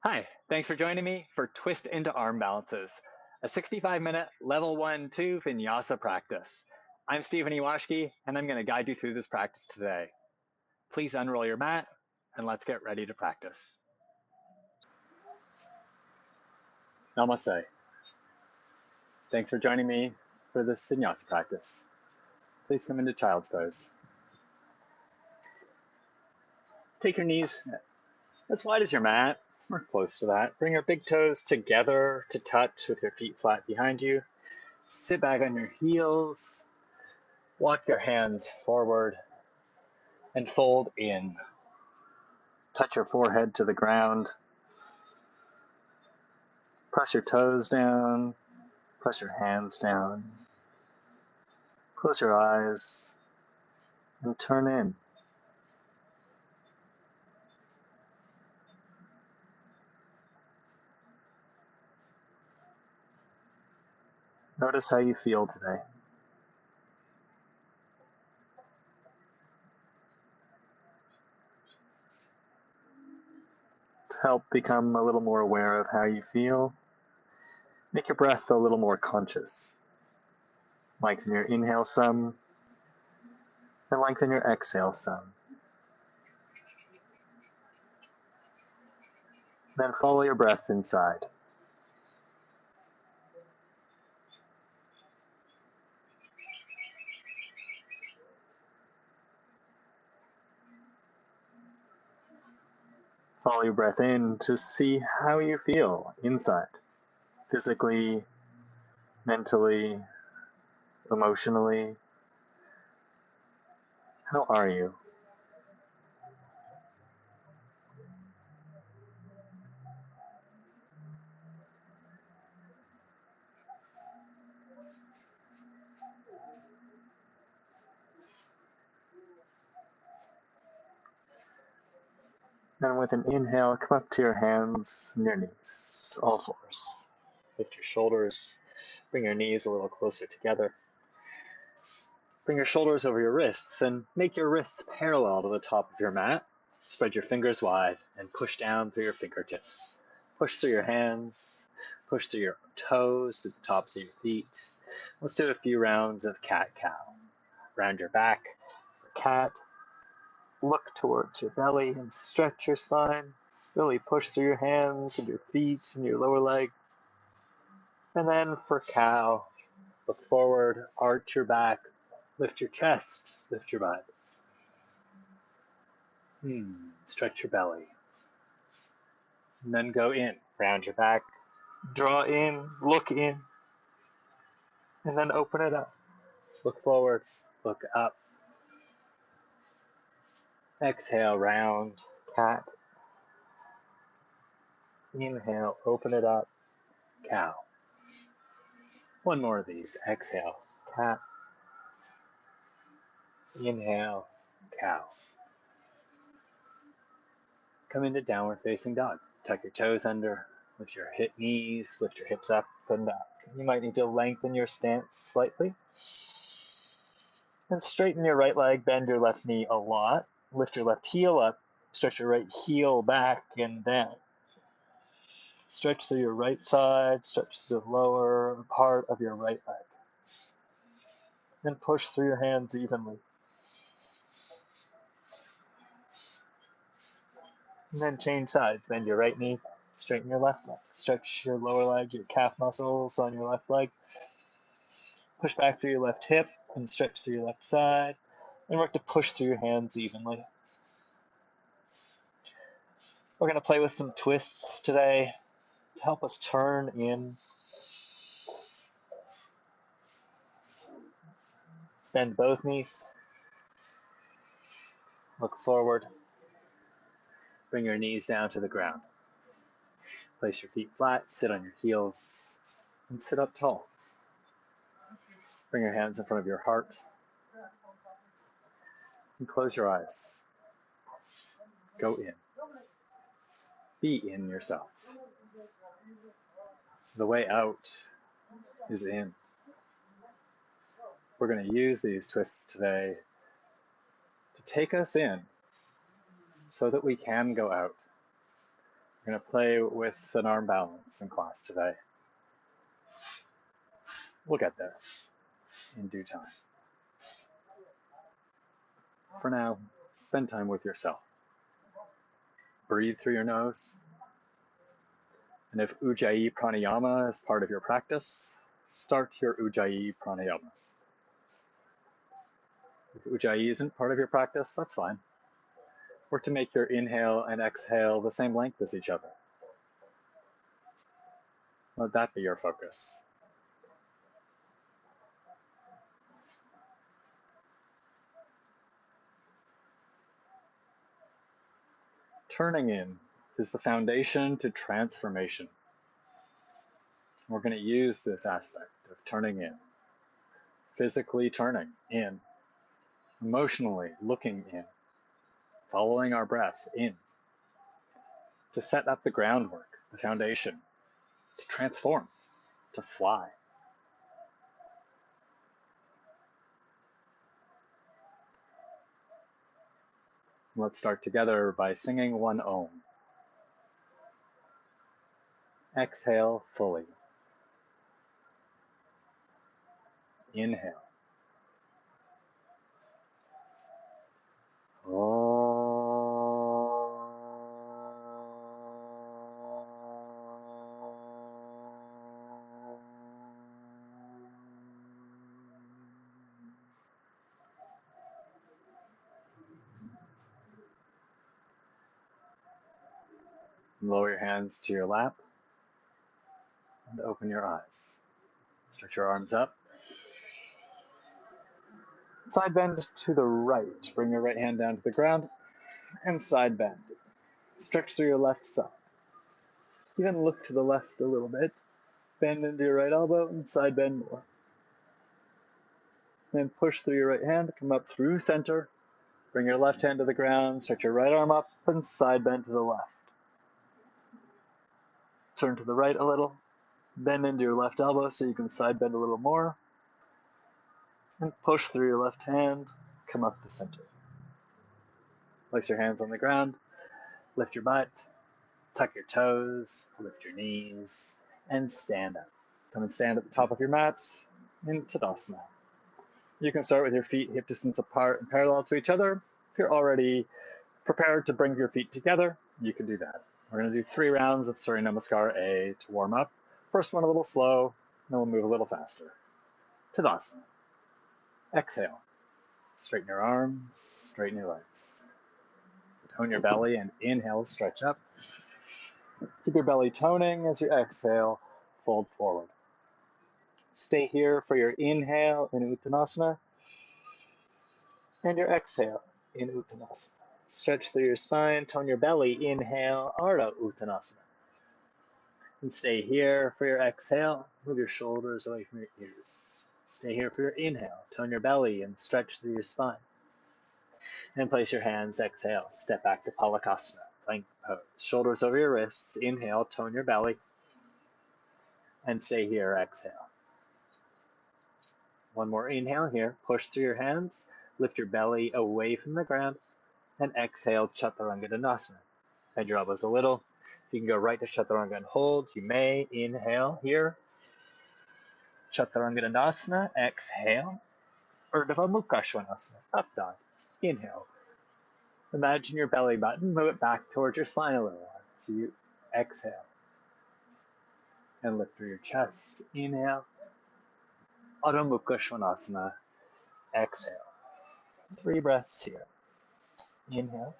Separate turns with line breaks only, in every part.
Hi, thanks for joining me for Twist into Arm Balances, a 65-minute level 1-2 Vinyasa practice. I'm Stephen Ewashkiw, and I'm going to guide you through this practice today. Please unroll your mat, and let's get ready to practice. Namaste. Thanks for joining me for this Vinyasa practice. Please come into child's pose. Take your knees as wide as your mat, or close to that. Bring your big toes together to touch with your feet flat behind you. Sit back on your heels. Walk your hands forward and fold in. Touch your forehead to the ground. Press your toes down. Press your hands down. Close your eyes and turn in. Notice how you feel today. To help become a little more aware of how you feel, make your breath a little more conscious. Lengthen your inhale some, and lengthen your exhale some. Then follow your breath inside. Follow your breath in to see how you feel inside, physically, mentally, emotionally. How are you? And with an inhale, come up to your hands and your knees, all fours. Lift your shoulders, bring your knees a little closer together. Bring your shoulders over your wrists and make your wrists parallel to the top of your mat. Spread your fingers wide and push down through your fingertips. Push through your hands, push through your toes, to the tops of your feet. Let's do a few rounds of cat-cow. Round your back for cat. Look towards your belly and stretch your spine. Really push through your hands and your feet and your lower leg. And then for cow, look forward, arch your back, lift your chest, lift your butt. Stretch your belly. And then go in, round your back, draw in, look in, and then open it up. Look forward, look up. Exhale, round, cat. Inhale, open it up, cow. One more of these. Exhale, cat. Inhale, cow. Come into downward facing dog. Tuck your toes under, lift your hip knees, lift your hips up and back. You might need to lengthen your stance slightly. And straighten your right leg, bend your left knee a lot. Lift your left heel up, stretch your right heel back and down. Stretch through your right side, stretch through the lower part of your right leg. Then push through your hands evenly. And then change sides. Bend your right knee, straighten your left leg. Stretch your lower leg, your calf muscles on your left leg. Push back through your left hip and stretch through your left side. And work to push through your hands evenly. We're going to play with some twists today to help us turn in. Bend both knees. Look forward. Bring your knees down to the ground. Place your feet flat, sit on your heels, and sit up tall. Bring your hands in front of your heart. And close your eyes. Go in. Be in yourself. The way out is in. We're going to use these twists today to take us in so that we can go out. We're going to play with an arm balance in class today. We'll get there in due time. For now, spend time with yourself. Breathe through your nose. And if Ujjayi Pranayama is part of your practice, start your Ujjayi Pranayama. If Ujjayi isn't part of your practice, that's fine. Work to make your inhale and exhale the same length as each other. Let that be your focus. Turning in is the foundation to transformation. We're going to use this aspect of turning in, physically turning in, emotionally looking in, following our breath in, to set up the groundwork, the foundation, to transform, to fly. Let's start together by singing one Om. Exhale fully. Inhale. Lower your hands to your lap and open your eyes. Stretch your arms up. Side bend to the right. Bring your right hand down to the ground and side bend. Stretch through your left side. Even look to the left a little bit. Bend into your right elbow and side bend more. Then push through your right hand, come up through center. Bring your left hand to the ground, stretch your right arm up and side bend to the left. Turn to the right a little. Bend into your left elbow so you can side bend a little more. And push through your left hand, come up to center. Place your hands on the ground, lift your butt, tuck your toes, lift your knees, and stand up. Come and stand at the top of your mat in Tadasana. You can start with your feet hip distance apart and parallel to each other. If you're already prepared to bring your feet together, you can do that. We're going to do 3 rounds of Surya Namaskar A to warm up. First one a little slow, then we'll move a little faster. Tadasana. Exhale. Straighten your arms, straighten your legs. Tone your belly and inhale, stretch up. Keep your belly toning as you exhale, fold forward. Stay here for your inhale in Uttanasana and your exhale in Uttanasana. Stretch through your spine, tone your belly, inhale, Ardha Uttanasana. And stay here for your exhale, move your shoulders away from your ears. Stay here for your inhale, tone your belly and stretch through your spine. And place your hands, exhale, step back to Palakasana, plank pose. Shoulders over your wrists, inhale, tone your belly, and stay here, exhale. One more inhale here, push through your hands, lift your belly away from the ground, and exhale, Chaturanga Dandasana. Bend your elbows a little. If you can go right to Chaturanga and hold, you may. Inhale here. Chaturanga Dandasana, exhale. Urdhva Mukha Svanasana, up dog. Inhale. Imagine your belly button, move it back towards your spine a little. So you exhale. And lift through your chest. Inhale. Adho Mukha Svanasana, exhale. 3 breaths here. Inhale.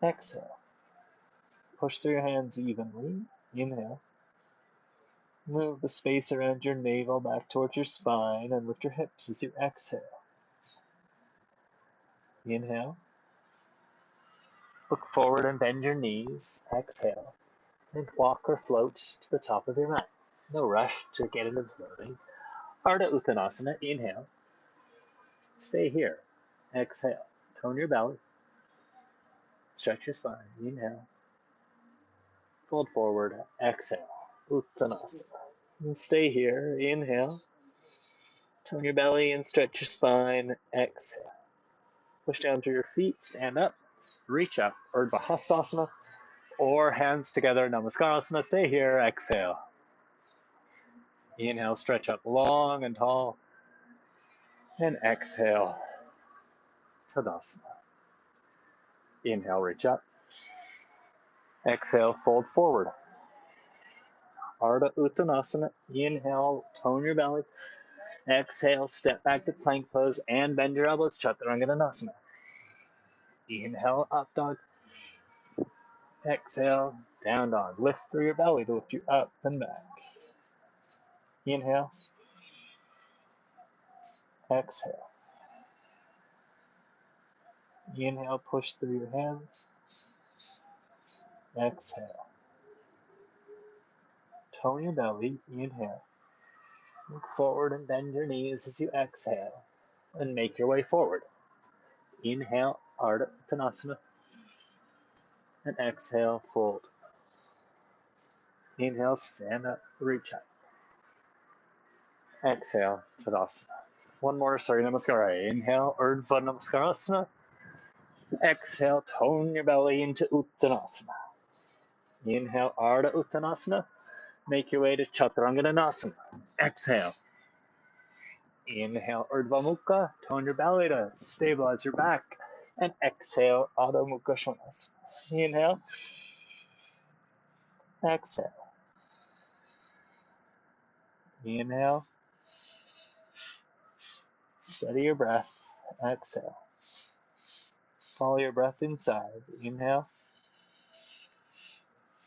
Exhale. Push through your hands evenly. Inhale. Move the space around your navel back towards your spine and lift your hips as you exhale. Inhale. Look forward and bend your knees. Exhale. And walk or float to the top of your mat. No rush to get into floating. Ardha Uttanasana. Inhale. Stay here. Exhale. Tone your belly. Stretch your spine. Inhale. Fold forward. Exhale. Uttanasana. And stay here. Inhale. Tone your belly and stretch your spine. Exhale. Push down through your feet. Stand up. reach up, Urdhva Hastasana, or hands together, Namaskarasana. Stay here, exhale. Inhale, stretch up long and tall, and exhale, Tadasana. Inhale, reach up. Exhale, fold forward. Ardha Uttanasana. Inhale, tone your belly. Exhale, step back to plank pose and bend your elbows, Chaturanga Danasana. Inhale, up dog. Exhale, down dog. Lift through your belly to lift you up and back. Inhale. Exhale. Inhale, push through your hands. Exhale. Tone your belly. Inhale. Look forward and bend your knees as you exhale and make your way forward. Inhale, Ardha Uttanasana. And exhale, fold. Inhale, stand up, reach up. Exhale, Tadasana. One more, Namaskara. Inhale, Urdhva Namaskarasana. Exhale, tone your belly into Uttanasana. Inhale, Ardha Uttanasana. Make your way to Chaturanga Danasana. Exhale. Inhale, Urdhva Mukha. Tone your belly to stabilize your back. And exhale, Adho Mukha Svanasana. Inhale. Exhale. Inhale. Steady your breath. Exhale. Follow your breath inside. Inhale.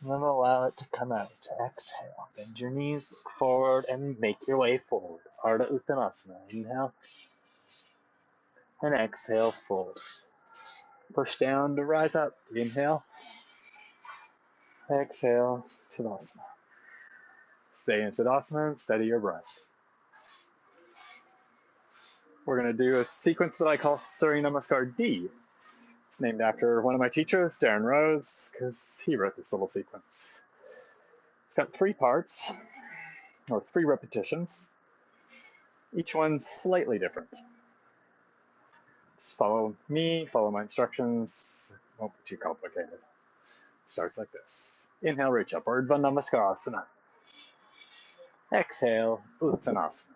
And then allow it to come out. Exhale. Bend your knees, look forward, and make your way forward. Ardha Uttanasana. Inhale. And exhale, fold. Push down to rise up. Inhale. Exhale, Tadasana. Stay in Tadasana and steady your breath. We're going to do a sequence that I call Surya Namaskar D. It's named after one of my teachers, Darren Rose, because he wrote this little sequence. It's got 3 parts, or 3 repetitions. Each one's slightly different. Just follow me, follow my instructions. It won't be too complicated. It starts like this. Inhale, reach up, Urdhva Namaskarasana. Exhale, Uttanasana.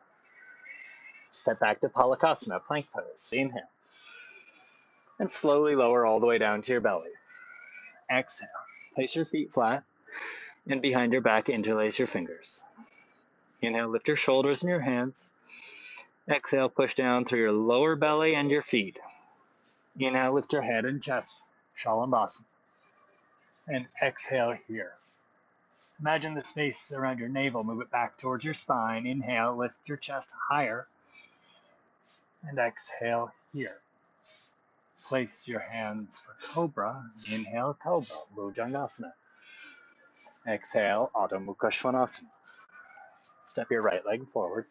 Step back to Palakasana, plank pose. Inhale. And slowly lower all the way down to your belly. Exhale. Place your feet flat, and behind your back, interlace your fingers. Inhale, lift your shoulders and your hands. Exhale, push down through your lower belly and your feet. Inhale, lift your head and chest, Shalabhasana. And exhale here. Imagine the space around your navel, move it back towards your spine. Inhale, lift your chest higher. And exhale here. Place your hands for Cobra. Inhale, Cobra, Bhujangasana. Exhale, Adho Mukha Svanasana. Step your right leg forward.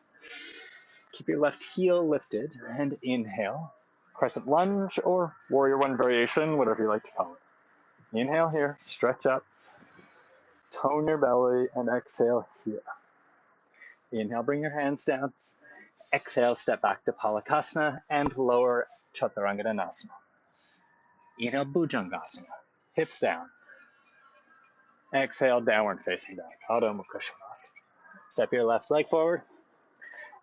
Keep your left heel lifted and inhale. Crescent lunge or warrior one variation, whatever you like to call it. Inhale here, stretch up, tone your belly, and exhale here. Inhale, bring your hands down. Exhale, step back to Palakasana and lower Chaturanga Danasana. Inhale, Bhujangasana, hips down. Exhale, downward facing dog, Adho Mukha Svanasana. Step your left leg forward.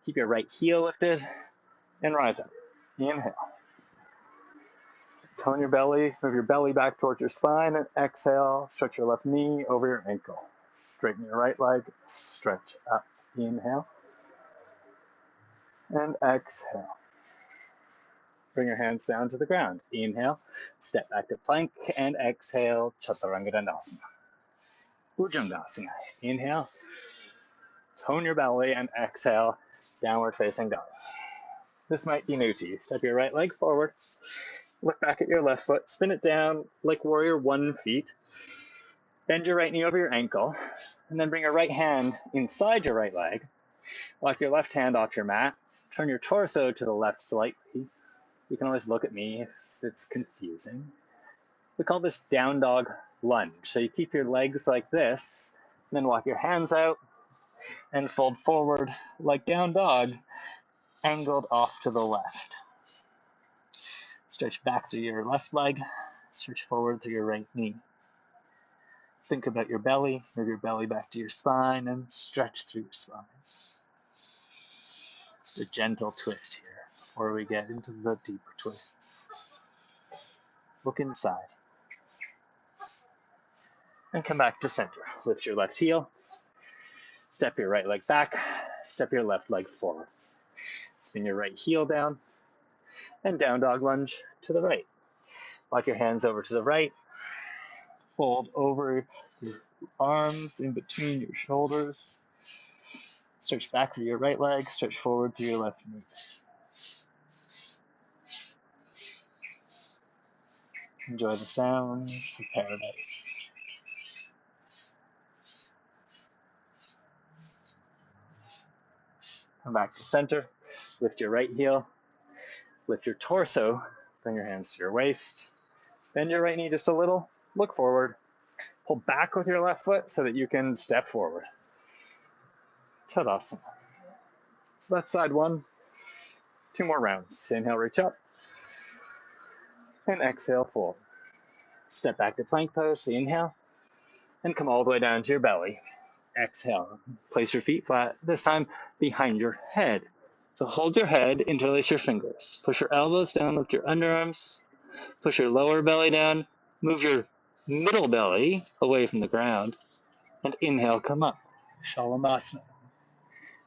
Keep your right heel lifted and rise up. Inhale. Tone your belly, move your belly back towards your spine, and exhale, stretch your left knee over your ankle. Straighten your right leg, stretch up. Inhale. And exhale. Bring your hands down to the ground. Inhale, step back to plank, and exhale, Chaturanga Dandasana. Bhujangasana. Inhale, tone your belly, and exhale, downward facing dog. This might be new to you. Step your right leg forward. Look back at your left foot, spin it down like warrior 1 feet. Bend your right knee over your ankle, and then bring your right hand inside your right leg. Lock your left hand off your mat. Turn your torso to the left slightly. You can always look at me if it's confusing. We call this down dog lunge. So you keep your legs like this, and then walk your hands out and fold forward like down dog, angled off to the left. Stretch back through your left leg, Stretch forward through your right knee. Think about your belly. Move your belly back to your spine and stretch through your spine. Just a gentle twist here before we get into the deeper twists. Look inside. And come back to center. Lift your left heel. Step your right leg back. Step your left leg forward. Spin your right heel down. And down dog lunge to the right. Walk your hands over to the right. Fold over your arms in between your shoulders. Stretch back through your right leg. Stretch forward through your left knee. Enjoy the sounds of paradise. Come back to center. Lift your right heel. Lift your torso. Bring your hands to your waist. Bend your right knee just a little. Look forward. Pull back with your left foot so that you can step forward. Tadasana. So that's side one. 2 more rounds. Inhale, reach up. And exhale, forward. Step back to plank pose. Inhale. And come all the way down to your belly. Exhale. Place your feet flat, this time behind your head. So hold your head, interlace your fingers. Push your elbows down, lift your underarms. Push your lower belly down. Move your middle belly away from the ground. And inhale, come up. Shalabhasana.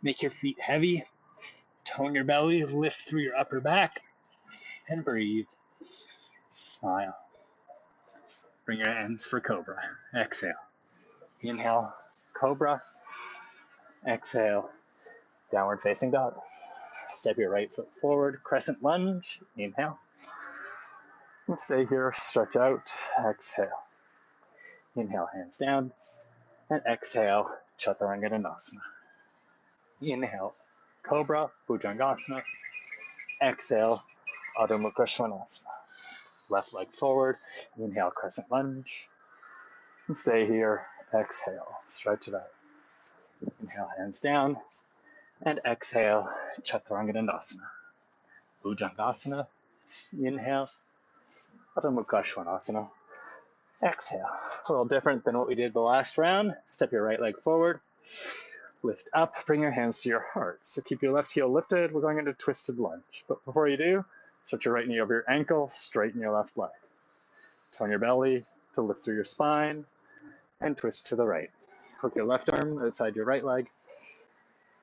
Make your feet heavy. Tone your belly, lift through your upper back. And breathe. Smile. Bring your hands for cobra. Exhale. Inhale, cobra. Exhale, downward facing dog. Step your right foot forward, crescent lunge. Inhale. And stay here, stretch out. Exhale. Inhale, hands down. And exhale, Chaturanga Dandasana. Inhale, Cobra, Bhujangasana. Exhale, Adho Mukha Svanasana. Left leg forward. Inhale, crescent lunge. And stay here. Exhale, stretch it out. Inhale, hands down. And exhale, Chaturanga Dandasana. Bhujangasana. Inhale, Adho Mukha Svanasana. Exhale. A little different than what we did the last round. Step your right leg forward. Lift up. Bring your hands to your heart. So keep your left heel lifted. We're going into twisted lunge. But before you do, set your right knee over your ankle. Straighten your left leg. Tone your belly to lift through your spine. And twist to the right. Hook your left arm outside your right leg.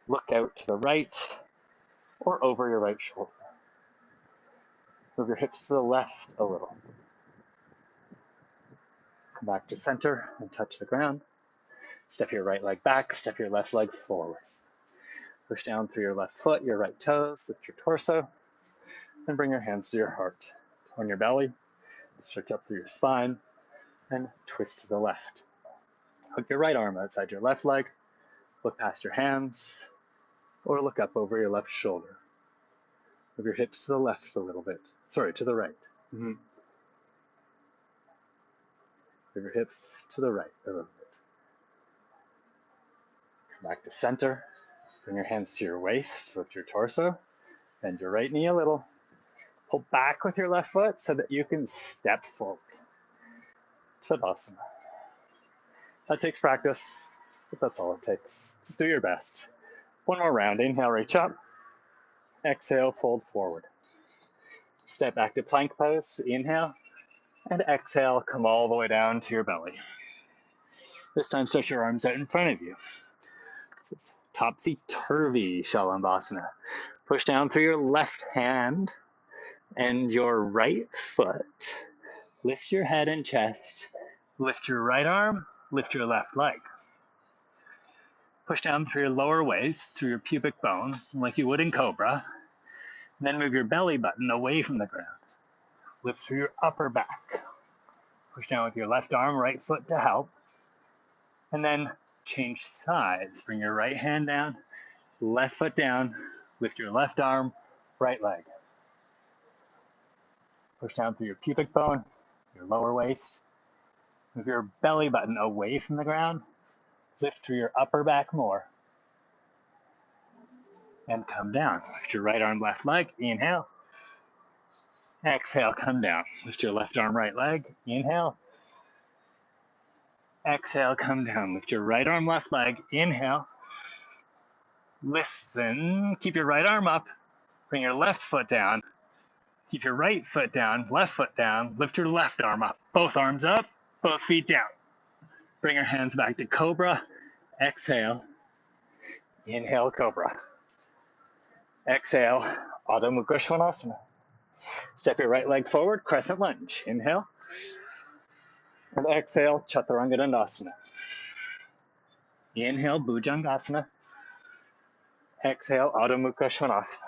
Look out to the right or over your right shoulder. Move your hips to the left a little. Come back to center and touch the ground. Step your right leg back, step your left leg forward. Push down through your left foot, your right toes, lift your torso, and bring your hands to your heart. On your belly, stretch up through your spine, and twist to the left. Hook your right arm outside your left leg, look past your hands, or look up over your left shoulder. Move your hips to the left a little bit. Sorry, to the right. Move your hips to the right a little bit. Come back to center. Bring your hands to your waist. Lift your torso. Bend your right knee a little. Pull back with your left foot so that you can step forward. Tadasana. That takes practice, but that's all it takes. Just do your best. 1 more round. Inhale, reach up. Exhale, fold forward. Step back to plank pose. Inhale. And exhale, come all the way down to your belly. This time, stretch your arms out in front of you. So it's topsy-turvy Shalabhasana. Push down through your left hand and your right foot. Lift your head and chest. Lift your right arm. Lift your left leg. Push down through your lower waist, through your pubic bone, like you would in Cobra. And then move your belly button away from the ground. Lift through your upper back. Push down with your left arm, right foot to help. And then change sides. Bring your right hand down, left foot down, lift your left arm, right leg. Push down through your pubic bone, your lower waist. Move your belly button away from the ground. Lift through your upper back more. And come down. Lift your right arm, left leg. Inhale. Exhale, come down. Lift your left arm, right leg. Inhale. Exhale, come down. Lift your right arm, left leg. Inhale. Listen. Keep your right arm up. Bring your left foot down. Keep your right foot down, left foot down. Lift your left arm up. Both arms up, both feet down. Bring your hands back to Cobra. Exhale. Inhale, Cobra. Exhale, Adho Mukha Svanasana. Step your right leg forward, crescent lunge. Inhale. And exhale, Chaturanga Dandasana. Inhale, Bhujangasana. Exhale, Adho Mukha Svanasana.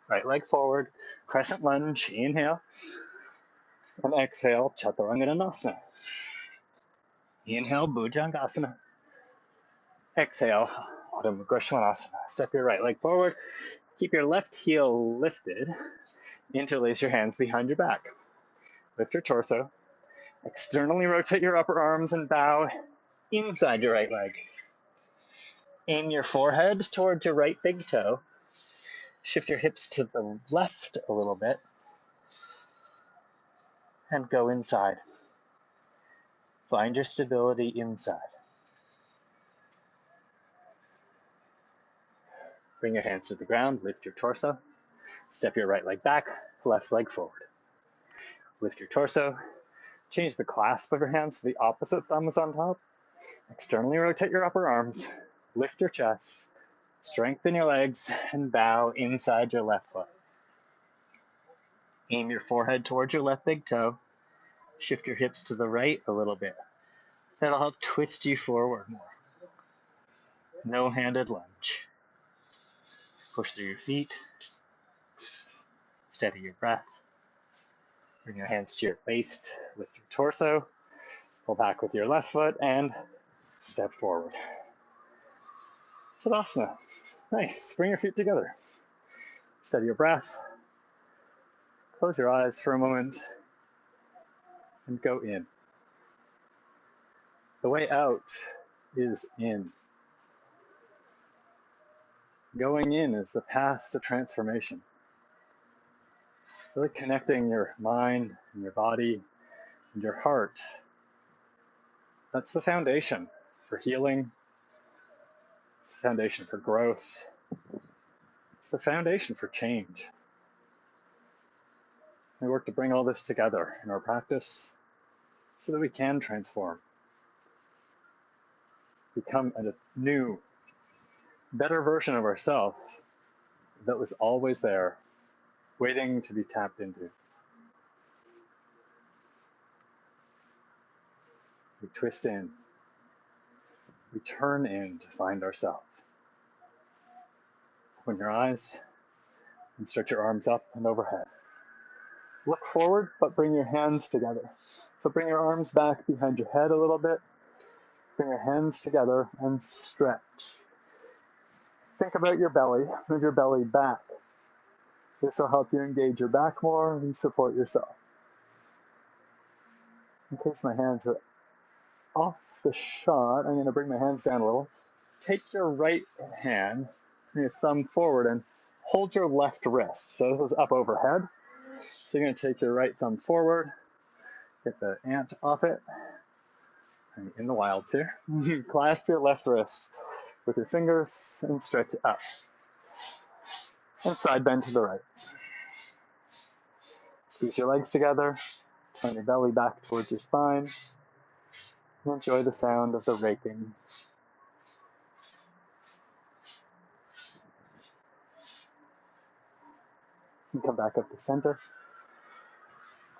Right leg forward, crescent lunge. Inhale. And exhale, Chaturanga Dandasana. Inhale, Bhujangasana. Exhale, Adho Mukha Svanasana. Step your right leg forward. Keep your left heel lifted. Interlace your hands behind your back. Lift your torso. Externally rotate your upper arms and bow inside your right leg. Aim your forehead towards your right big toe. Shift your hips to the left a little bit. And go inside. Find your stability inside. Bring your hands to the ground. Lift your torso. Step your right leg back, left leg forward. Lift your torso. Change the clasp of your hands so the opposite thumb is on top. Externally rotate your upper arms. Lift your chest. Strengthen your legs and bow inside your left foot. Aim your forehead towards your left big toe. Shift your hips to the right a little bit. That'll help twist you forward more. No-handed lunge. Push through your feet. Steady your breath. Bring your hands to your waist. Lift your torso. Pull back with your left foot and step forward. Tadasana. Nice. Bring your feet together. Steady your breath. Close your eyes for a moment and go in. The way out is in. Going in is the path to transformation. Really connecting your mind and your body and your heart. That's the foundation for healing. It's the foundation for growth. It's the foundation for change. We work to bring all this together in our practice so that we can transform. Become a new, better version of ourselves that was always there, waiting to be tapped into. We twist in. We turn in to find ourselves. Open your eyes and stretch your arms up and overhead. Look forward, but bring your hands together. So bring your arms back behind your head a little bit. Bring your hands together and stretch. Think about your belly. Move your belly back. This will help you engage your back more and support yourself. In case my hands are off the shot, I'm going to bring my hands down a little. Take your right hand, bring your thumb forward, and hold your left wrist. So this is up overhead. So you're going to take your right thumb forward, get the ant off it, and in the wilds here, clasp your left wrist with your fingers and stretch it up. And side bend to the right. Squeeze your legs together, turn your belly back towards your spine, and enjoy the sound of the raking. And come back up to center.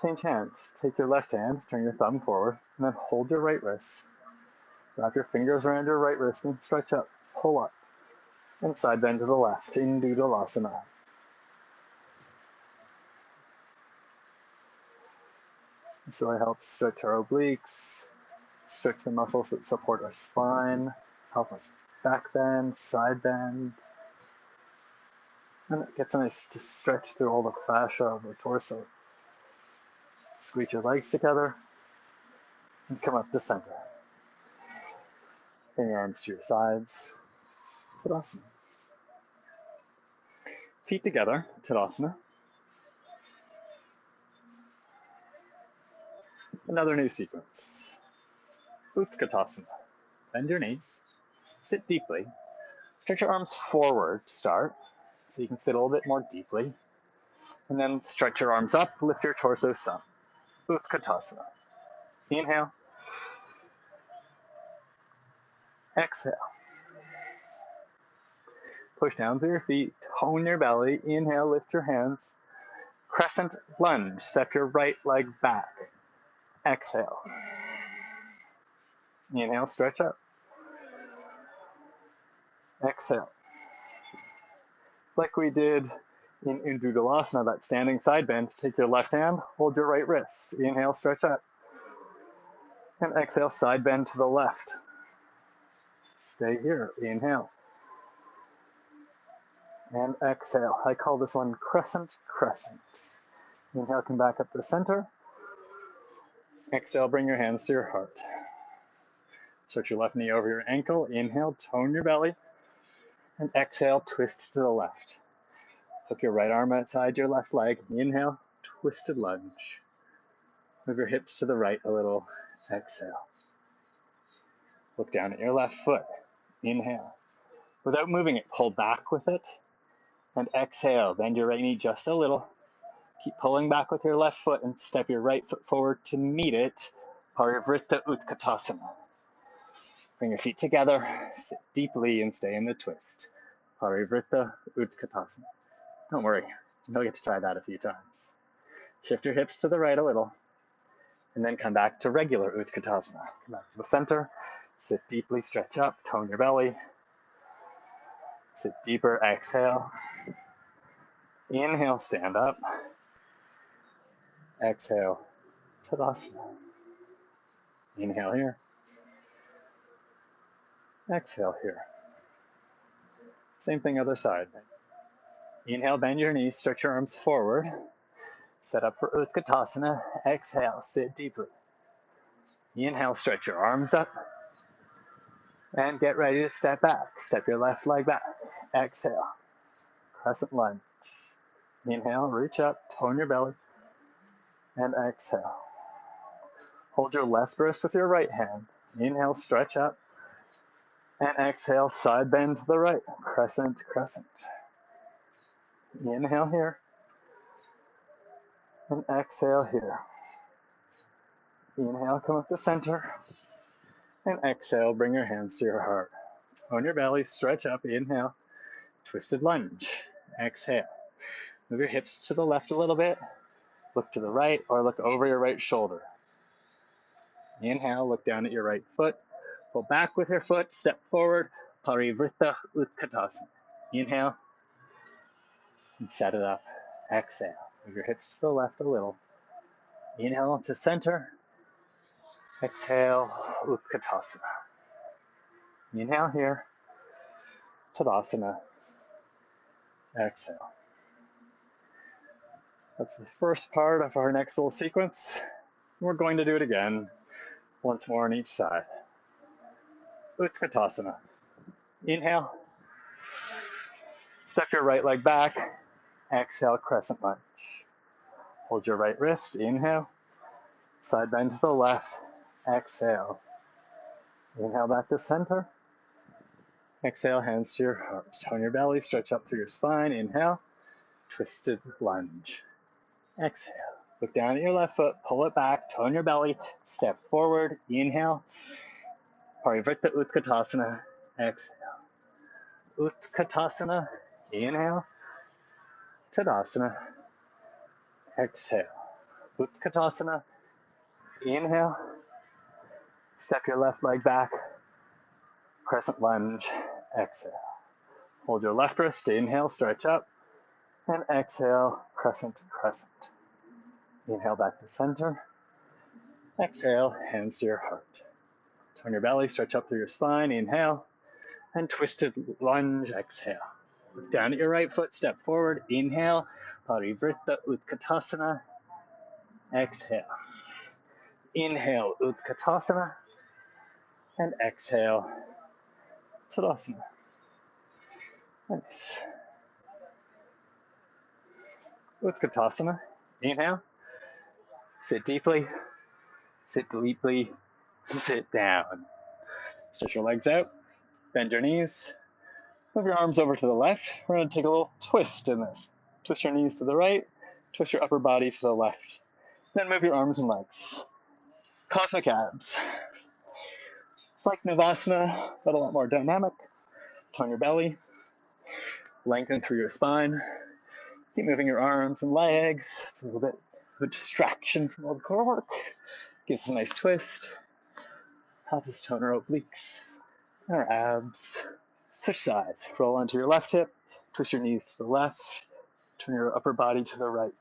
Change hands. Take your left hand, turn your thumb forward, and then hold your right wrist. Wrap your fingers around your right wrist and stretch up, pull up, and side bend to the left in Dudalasana. This really helps stretch our obliques, stretch the muscles that support our spine, help us back bend, side bend, and it gets nice to stretch through all the fascia of the torso. Squeeze your legs together and come up to center. Bring your arms to your sides. Tadasana. Feet together, Tadasana. Another new sequence. Utkatasana. Bend your knees. Sit deeply. Stretch your arms forward to start, so you can sit a little bit more deeply. And then stretch your arms up, lift your torso some. Utkatasana. Inhale. Exhale. Push down through your feet, tone your belly. Inhale, lift your hands. Crescent lunge. Step your right leg back. Exhale. Inhale, stretch up. Exhale. Like we did in Urdhvalasana, that standing side bend, take your left hand, hold your right wrist. Inhale, stretch up. And exhale, side bend to the left. Stay here. Inhale. And exhale. I call this one crescent, crescent. Inhale, come back up to the center. Exhale, bring your hands to your heart. Stretch your left knee over your ankle. Inhale, tone your belly. And exhale, twist to the left. Hook your right arm outside your left leg. Inhale, twisted lunge. Move your hips to the right a little. Exhale. Look down at your left foot. Inhale. Without moving it, pull back with it. And exhale, bend your right knee just a little. Keep pulling back with your left foot and step your right foot forward to meet it. Parivrtta Utkatasana. Bring your feet together, sit deeply and stay in the twist. Parivrtta Utkatasana. Don't worry, you'll get to try that a few times. Shift your hips to the right a little, and then come back to regular Utkatasana. Come back to the center, sit deeply, stretch up, tone your belly. Sit deeper, exhale. Inhale, stand up. Exhale, Tadasana. Inhale here. Exhale here. Same thing other side. Inhale, bend your knees, stretch your arms forward. Set up for Utkatasana. Exhale, sit deeply. Inhale, stretch your arms up. And get ready to step back. Step your left leg back. Exhale, crescent lunge. Inhale, reach up, tone your belly. And exhale. Hold your left wrist with your right hand. Inhale, stretch up. And exhale, side bend to the right. Crescent, crescent. Inhale here. And exhale here. Inhale, come up to center. And exhale, bring your hands to your heart. On your belly, stretch up. Inhale, twisted lunge. Exhale. Move your hips to the left a little bit. Look to the right or look over your right shoulder. Inhale, look down at your right foot. Pull back with your foot, step forward. Parivrtta Utkatasana. Inhale, and set it up. Exhale. Move your hips to the left a little. Inhale to center. Exhale, Utkatasana. Inhale here. Tadasana. Exhale. That's the first part of our next little sequence. We're going to do it again, once more on each side. Utkatasana. Inhale. Step your right leg back. Exhale, crescent lunge. Hold your right wrist. Inhale. Side bend to the left. Exhale. Inhale back to center. Exhale, hands to your heart. Tone your belly, stretch up through your spine. Inhale. Twisted lunge. Exhale. Look down at your left foot, pull it back, tone your belly, step forward. Inhale. Parivrtta Utkatasana. Exhale. Utkatasana. Inhale. Tadasana. Exhale. Utkatasana. Inhale. Step your left leg back. Crescent lunge. Exhale. Hold your left wrist. Inhale, stretch up. And exhale, crescent, crescent. Inhale back to center. Exhale, hands to your heart. Turn your belly, stretch up through your spine. Inhale. And twisted lunge. Exhale. Look down at your right foot, step forward. Inhale. Parivrtta Utkatasana. Exhale. Inhale, Utkatasana. And exhale, Tadasana. Nice. Utkatasana. Inhale. Sit deeply. Sit deeply, sit down. Stretch your legs out, bend your knees, move your arms over to the left. We're going to take a little twist in this. Twist your knees to the right, twist your upper body to the left. Then move your arms and legs. Cosmic abs. It's like Navasana, but a lot more dynamic. Tone your belly, lengthen through your spine. Keep moving your arms and legs. It's a little bit of a distraction from all the core work. Gives us a nice twist. Helps us tone our obliques and our abs. Switch sides. Roll onto your left hip. Twist your knees to the left. Turn your upper body to the right.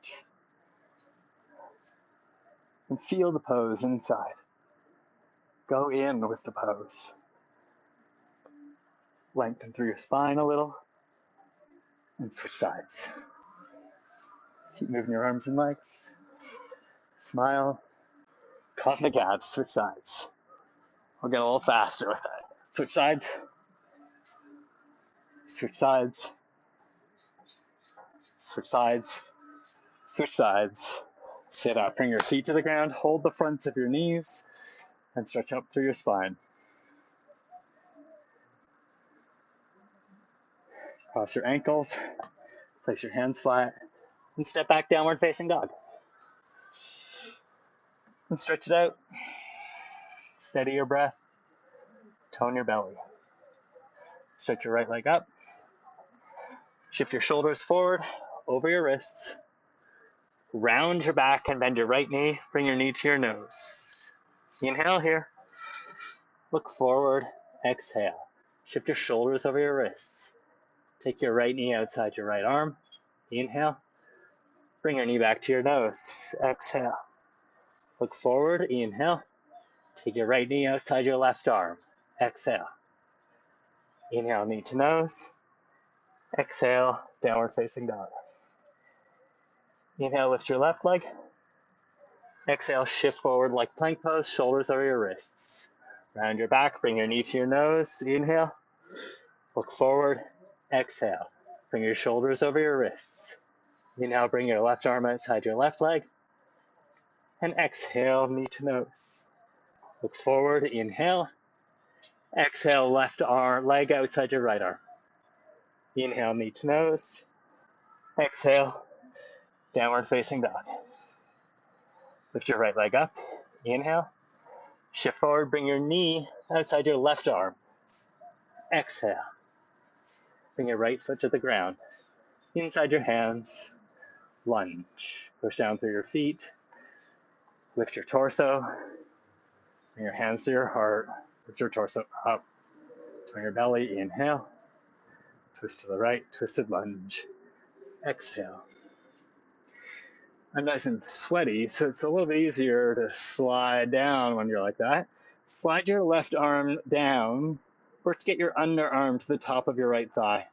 And feel the pose inside. Go in with the pose. Lengthen through your spine a little. And switch sides. Keep moving your arms and legs. Smile. Cosmic abs. Switch sides. We'll get a little faster with that. Switch sides. Switch sides. Switch sides. Switch sides. Sit up. Bring your feet to the ground. Hold the fronts of your knees. And stretch up through your spine. Cross your ankles. Place your hands flat. And step back, downward facing dog. And stretch it out. Steady your breath. Tone your belly. Stretch your right leg up. Shift your shoulders forward over your wrists. Round your back and bend your right knee. Bring your knee to your nose. Inhale here. Look forward. Exhale. Shift your shoulders over your wrists. Take your right knee outside your right arm. Inhale. Bring your knee back to your nose. Exhale. Look forward. Inhale. Take your right knee outside your left arm. Exhale. Inhale, knee to nose. Exhale, downward facing dog. Inhale, lift your left leg. Exhale, shift forward like plank pose, shoulders over your wrists. Round your back, bring your knee to your nose. Inhale. Look forward. Exhale. Bring your shoulders over your wrists. Inhale, bring your left arm outside your left leg. And exhale, knee to nose. Look forward. Inhale. Exhale, left arm, leg outside your right arm. Inhale, knee to nose. Exhale, downward facing dog. Lift your right leg up. Inhale. Shift forward, bring your knee outside your left arm. Exhale. Bring your right foot to the ground. Inside your hands. Lunge. Push down through your feet. Lift your torso. Bring your hands to your heart. Lift your torso up. Turn your belly. Inhale. Twist to the right. Twisted lunge. Exhale. I'm nice and sweaty, so it's a little bit easier to slide down when you're like that. Slide your left arm down, or to get your underarm to the top of your right thigh.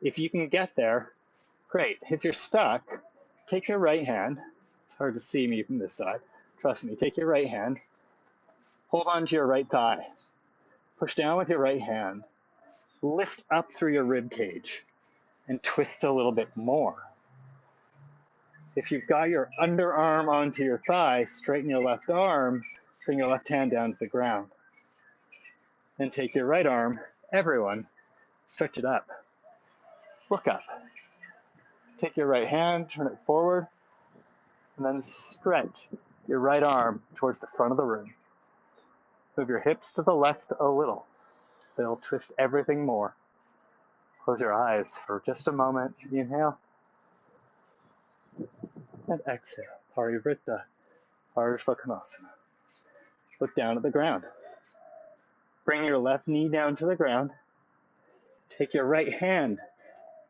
If you can get there, great. If you're stuck, take your right hand. It's hard to see me from this side. Trust me, take your right hand. Hold on to your right thigh. Push down with your right hand. Lift up through your rib cage and twist a little bit more. If you've got your underarm onto your thigh, straighten your left arm, bring your left hand down to the ground. Then take your right arm, everyone, stretch it up. Look up. Take your right hand, turn it forward, and then stretch your right arm towards the front of the room. Move your hips to the left a little. They'll twist everything more. Close your eyes for just a moment. Inhale. And exhale. Parivrtta, Parsvakonasana. Look down at the ground. Bring your left knee down to the ground. Take your right hand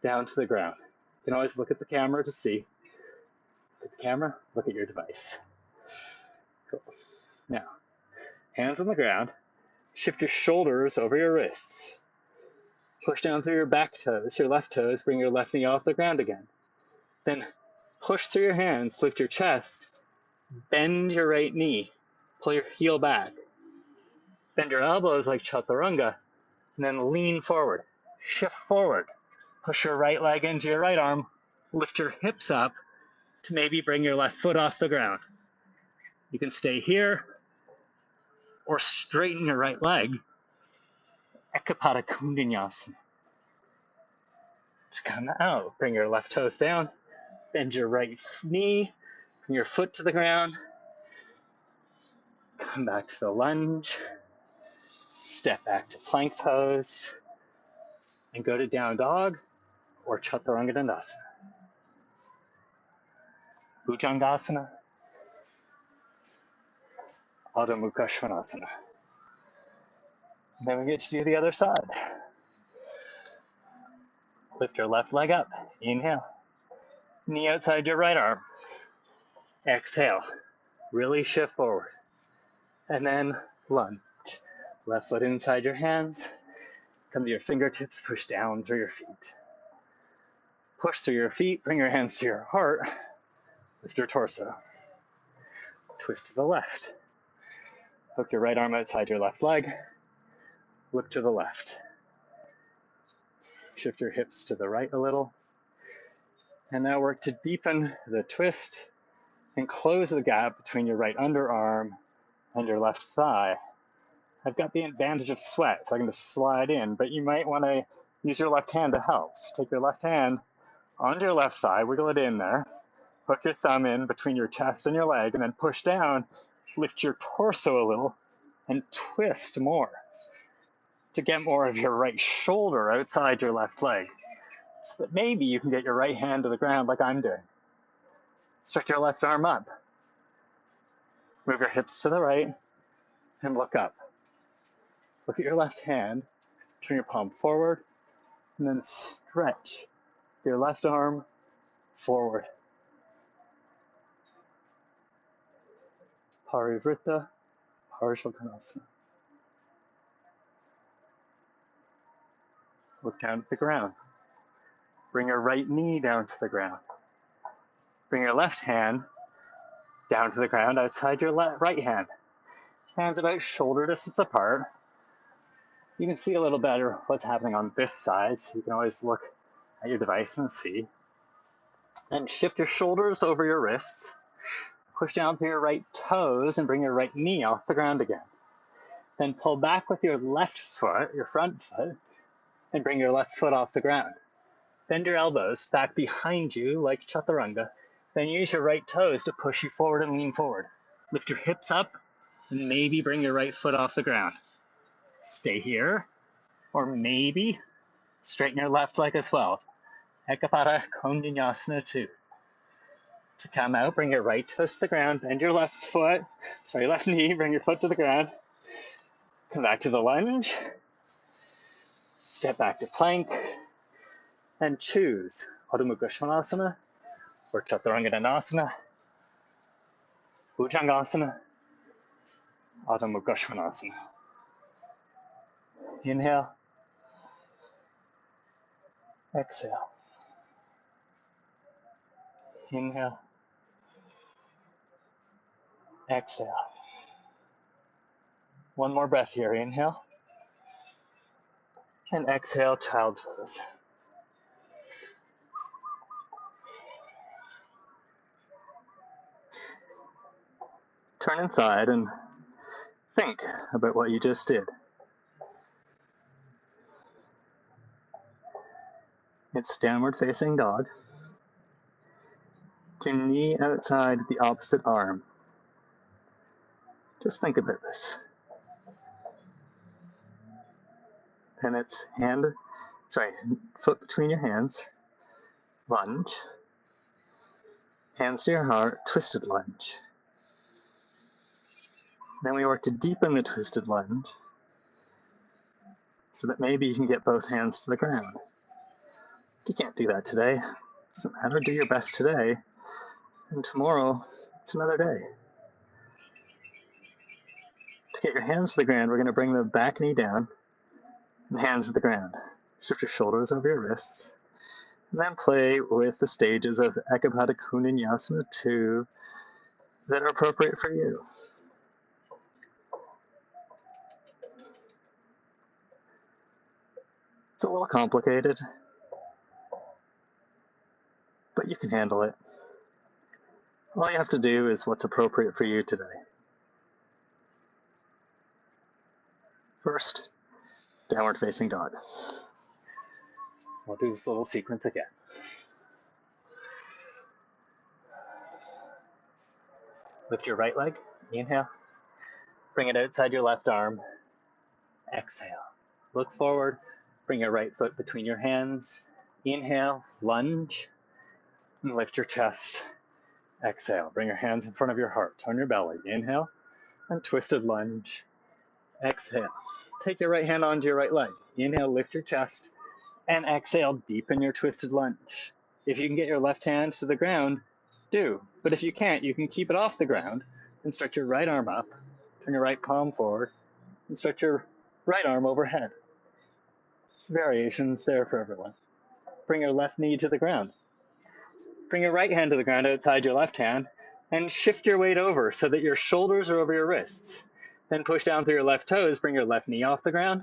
down to the ground. You can always look at the camera to see. Look at the camera, look at your device. Cool. Now, hands on the ground. Shift your shoulders over your wrists. Push down through your back toes, your left toes. Bring your left knee off the ground again. Then push through your hands, lift your chest. Bend your right knee. Pull your heel back. Bend your elbows like chaturanga. And then lean forward. Shift forward. Push your right leg into your right arm. Lift your hips up to maybe bring your left foot off the ground. You can stay here or straighten your right leg, Ekapada Kundanyasana. To come out, bring your left toes down, bend your right knee, bring your foot to the ground, come back to the lunge, step back to plank pose, and go to down dog or Chaturanga Dandasana. Bhujangasana, Adho Mukha Svanasana. Then we get to do the other side. Lift your left leg up, inhale. Knee outside your right arm. Exhale, really shift forward. And then lunge. Left foot inside your hands. Come to your fingertips, push down through your feet. Push through your feet, bring your hands to your heart. Lift your torso. Twist to the left. Hook your right arm outside your left leg. Look to the left. Shift your hips to the right a little. And now work to deepen the twist and close the gap between your right underarm and your left thigh. I've got the advantage of sweat, so I can just slide in, but you might want to use your left hand to help. So take your left hand onto your left thigh, wiggle it in there, hook your thumb in between your chest and your leg, and then push down, lift your torso a little, and twist more to get more of your right shoulder outside your left leg, so that maybe you can get your right hand to the ground like I'm doing. Stretch your left arm up. Move your hips to the right, and look up. Look at your left hand, turn your palm forward, and then stretch your left arm forward. Parivrtta, Parsvakonasana. Look down at the ground. Bring your right knee down to the ground. Bring your left hand down to the ground outside your right hand. Hands about shoulder distance apart. You can see a little better what's happening on this side, so you can always look at your device and see. And shift your shoulders over your wrists. Push down through your right toes and bring your right knee off the ground again. Then pull back with your left foot, your front foot, and bring your left foot off the ground. Bend your elbows back behind you like chaturanga. Then use your right toes to push you forward and lean forward. Lift your hips up and maybe bring your right foot off the ground. Stay here, or maybe straighten your left leg as well. Ekapada Kundanyasana 2. To come out, bring your right toes to the ground, bend your left knee, bring your foot to the ground. Come back to the lunge. Step back to plank. And choose Adho Mukha Svanasana or Chaturanga Dandasana, Bhujangasana, Adho Mukha Svanasana. Inhale. Exhale. Inhale. Exhale. One more breath here. Inhale. And exhale, child's pose. Turn inside and think about what you just did. It's downward facing dog. To knee outside the opposite arm. Just think about this. Then it's foot between your hands, lunge, hands to your heart, twisted lunge. Then we work to deepen the twisted lunge so that maybe you can get both hands to the ground. If you can't do that today, doesn't matter, do your best today, and tomorrow it's another day. To get your hands to the ground, we're going to bring the back knee down and hands to the ground. Shift your shoulders over your wrists, and then play with the stages of Ekapada Kundanyasana 2 that are appropriate for you. It's a little complicated, but you can handle it. All you have to do is what's appropriate for you today. First, downward facing dog. We'll do this little sequence again. Lift your right leg, inhale. Bring it outside your left arm, exhale. Look forward, bring your right foot between your hands, inhale, lunge, and lift your chest, exhale. Bring your hands in front of your heart, turn your belly, inhale, and twisted lunge, exhale. Take your right hand onto your right leg, inhale, lift your chest, and exhale, deepen your twisted lunge. If you can get your left hand to the ground, do. But if you can't, you can keep it off the ground and stretch your right arm up, turn your right palm forward, and stretch your right arm overhead. There's variations there for everyone. Bring your left knee to the ground. Bring your right hand to the ground outside your left hand, and shift your weight over so that your shoulders are over your wrists. Then push down through your left toes, bring your left knee off the ground.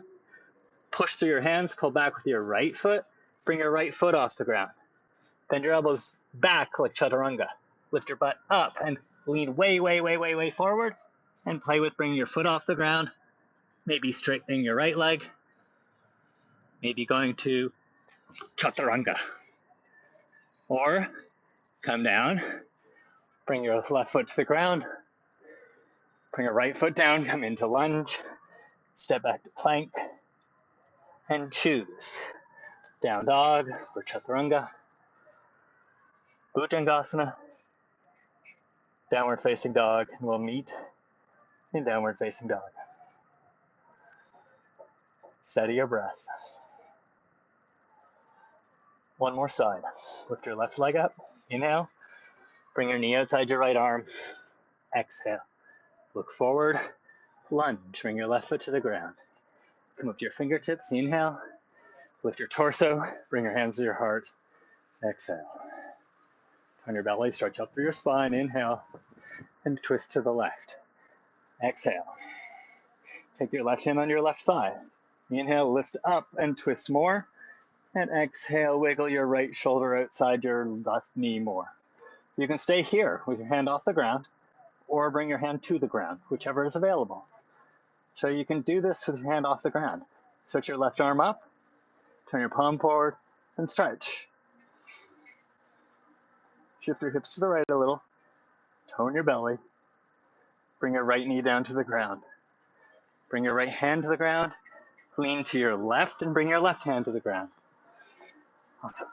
Push through your hands, pull back with your right foot, bring your right foot off the ground. Bend your elbows back like chaturanga. Lift your butt up and lean way forward, and play with bringing your foot off the ground, maybe straightening your right leg, maybe going to chaturanga. Or come down, bring your left foot to the ground, bring your right foot down, come into lunge, step back to plank, and choose. Down dog or chaturanga, bhujangasana, downward facing dog, and we'll meet in downward facing dog. Steady your breath. One more side. Lift your left leg up, inhale, bring your knee outside your right arm, exhale. Look forward, lunge, bring your left foot to the ground. Come up to your fingertips, inhale, lift your torso, bring your hands to your heart, exhale. Turn your belly, stretch up through your spine, inhale, and twist to the left. Exhale. Take your left hand on your left thigh. Inhale, lift up and twist more. And exhale, wiggle your right shoulder outside your left knee more. You can stay here with your hand off the ground or bring your hand to the ground, whichever is available. So you can do this with your hand off the ground. Stretch your left arm up, turn your palm forward, and stretch. Shift your hips to the right a little, tone your belly, bring your right knee down to the ground. Bring your right hand to the ground, lean to your left, and bring your left hand to the ground. Awesome.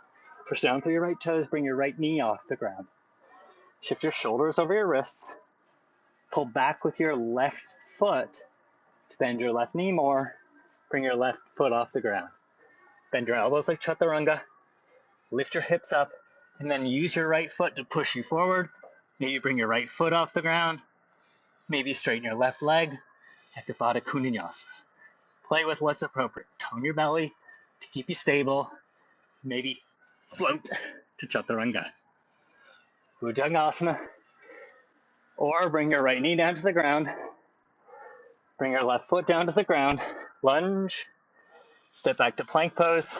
Push down through your right toes, bring your right knee off the ground. Shift your shoulders over your wrists. Pull back with your left foot to bend your left knee more. Bring your left foot off the ground. Bend your elbows like chaturanga. Lift your hips up, and then use your right foot to push you forward. Maybe bring your right foot off the ground. Maybe straighten your left leg. Ekapada Vinyasa. Play with what's appropriate. Tone your belly to keep you stable. Maybe float to chaturanga. Bhujangasana. Or bring your right knee down to the ground. Bring your left foot down to the ground. Lunge. Step back to plank pose.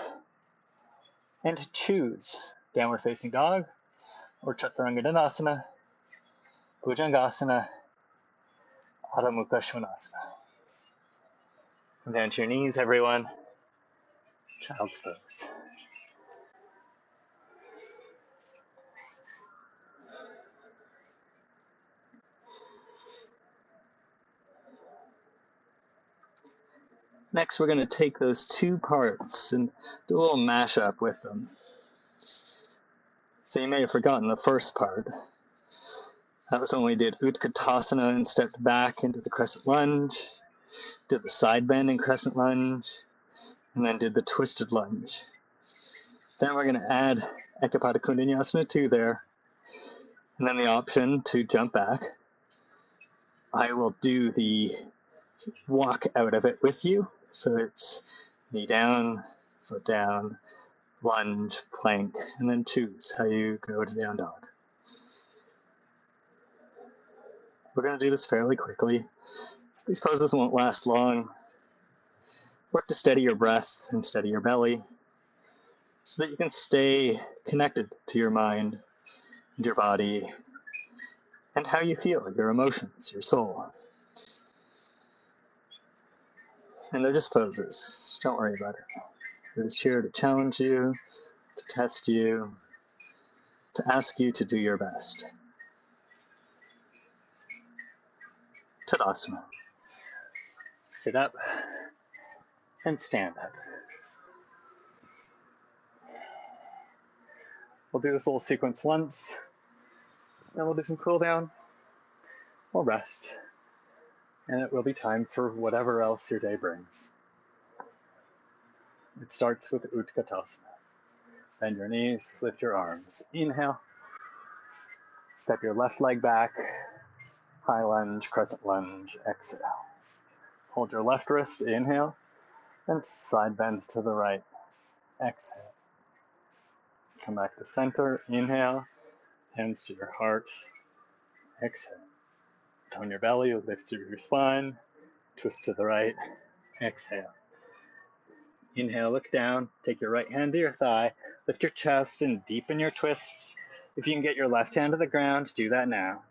And choose downward facing dog or chaturanga danasana, bhujangasana, adho mukha svanasana. Come down to your knees, everyone. Child's pose. Next, we're going to take those two parts and do a little mashup with them. So you may have forgotten the first part. That was when we did Utkatasana and stepped back into the crescent lunge, did the side bend and crescent lunge, and then did the twisted lunge. Then we're going to add Ekapada Vinyasa to there, and then the option to jump back. I will do the walk out of it with you. So it's knee down, foot down, lunge, plank, and then choose how you go to down dog. We're going to do this fairly quickly. So these poses won't last long. Work to steady your breath and steady your belly so that you can stay connected to your mind and your body and how you feel, your emotions, your soul. And they're just poses. Don't worry about it. They're just here to challenge you, to test you, to ask you to do your best. Tadasana. Sit up and stand up. We'll do this little sequence once, then we'll do some cool down. We'll rest, and it will be time for whatever else your day brings. It starts with Utkatasana. Bend your knees, lift your arms. Inhale. Step your left leg back. High lunge, crescent lunge, exhale. Hold your left wrist, inhale, and side bend to the right. Exhale. Come back to center, inhale, hands to your heart. Exhale. Tone your belly, lift through your spine, twist to the right. Exhale. Inhale, look down, take your right hand to your thigh, lift your chest and deepen your twist. If you can get your left hand to the ground, do that now.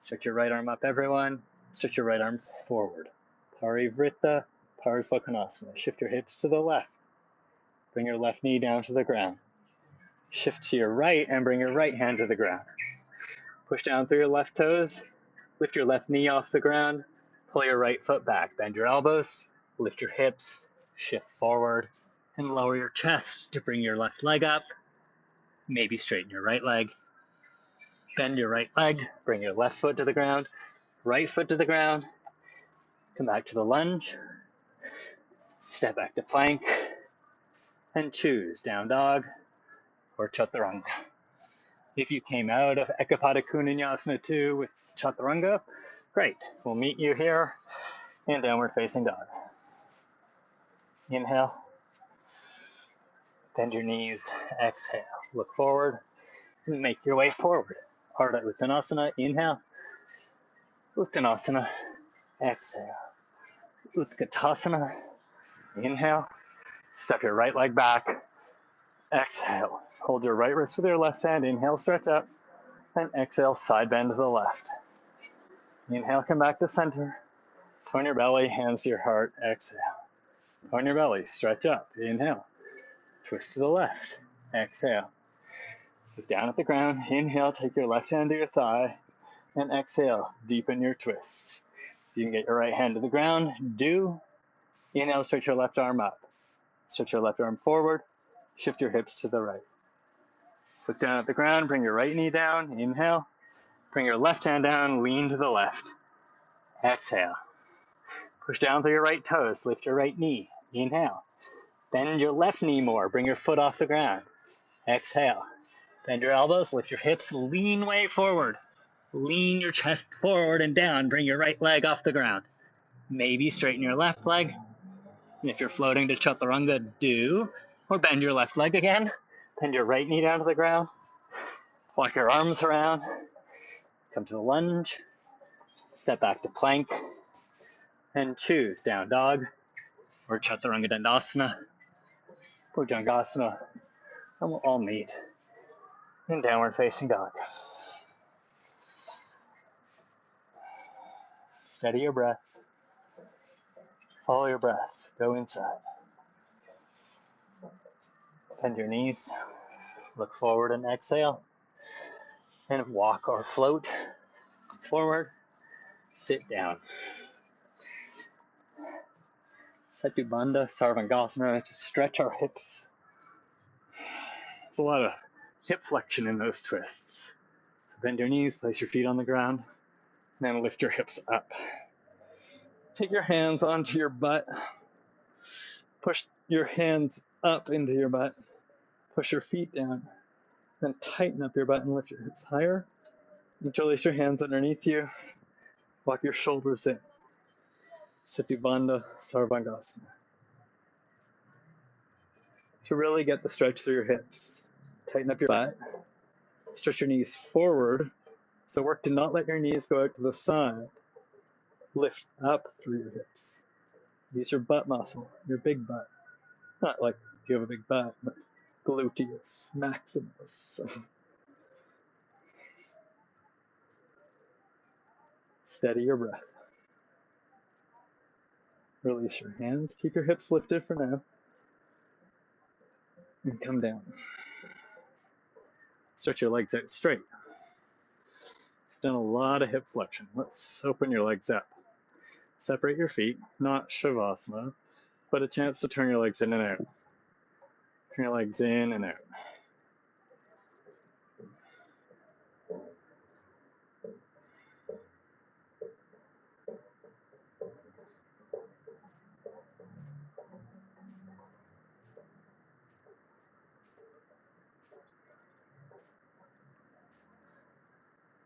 Stretch your right arm up, everyone. Stretch your right arm forward. Parivrtta, Parsvakonasana. Shift your hips to the left. Bring your left knee down to the ground. Shift to your right and bring your right hand to the ground. Push down through your left toes. Lift your left knee off the ground. Pull your right foot back. Bend your elbows. Lift your hips. Shift forward and lower your chest to bring your left leg up. Maybe straighten your right leg. Bend your right leg. Bring your left foot to the ground. Right foot to the ground. Come back to the lunge. Step back to plank. And choose down dog or chaturanga. If you came out of Ekapada Vinyasa 2 with chaturanga, great. We'll meet you here in downward facing dog. Inhale. Bend your knees. Exhale. Look forward and make your way forward. Ardha Uttanasana. Inhale. Uttanasana. Exhale. Utkatasana. Inhale. Step your right leg back. Exhale. Hold your right wrist with your left hand. Inhale, stretch up. And exhale, side bend to the left. Inhale, come back to center. Tone your belly, hands to your heart. Exhale. Tone your belly, stretch up. Inhale. Twist to the left. Exhale. Look down at the ground. Inhale, take your left hand to your thigh. And exhale, deepen your twist. If you can get your right hand to the ground, do. Inhale, stretch your left arm up. Stretch your left arm forward. Shift your hips to the right. Look down at the ground, bring your right knee down. Inhale. Bring your left hand down, lean to the left. Exhale. Push down through your right toes, lift your right knee. Inhale. Bend your left knee more, bring your foot off the ground. Exhale. Bend your elbows, lift your hips, lean way forward. Lean your chest forward and down, bring your right leg off the ground. Maybe straighten your left leg. And if you're floating to chaturanga, do. Or bend your left leg again. Bend your right knee down to the ground. Walk your arms around. Come to the lunge. Step back to plank. And choose down dog or chaturanga dandasana, bhujangasana, and we'll all meet in downward facing dog. Steady your breath. Follow your breath. Go inside. Bend your knees. Look forward and exhale. And walk or float forward. Sit down. Setubandha Sarvangasana to stretch our hips. There's a lot of hip flexion in those twists. So bend your knees, place your feet on the ground, and then lift your hips up. Take your hands onto your butt. Push your hands up into your butt. Push your feet down. Then tighten up your butt and lift your hips higher. Interlace your hands underneath you. Walk your shoulders in. Setubandha Sarvangasana. To really get the stretch through your hips, tighten up your butt. Stretch your knees forward. So work to not let your knees go out to the side. Lift up through your hips. Use your butt muscle, your big butt. Not like you have a big butt, but gluteus maximus. Steady your breath. Release your hands. Keep your hips lifted for now. And come down. Stretch your legs out straight. You've done a lot of hip flexion. Let's open your legs up. Separate your feet, not Shavasana, but a chance to turn your legs in and out. Turn your legs in and out.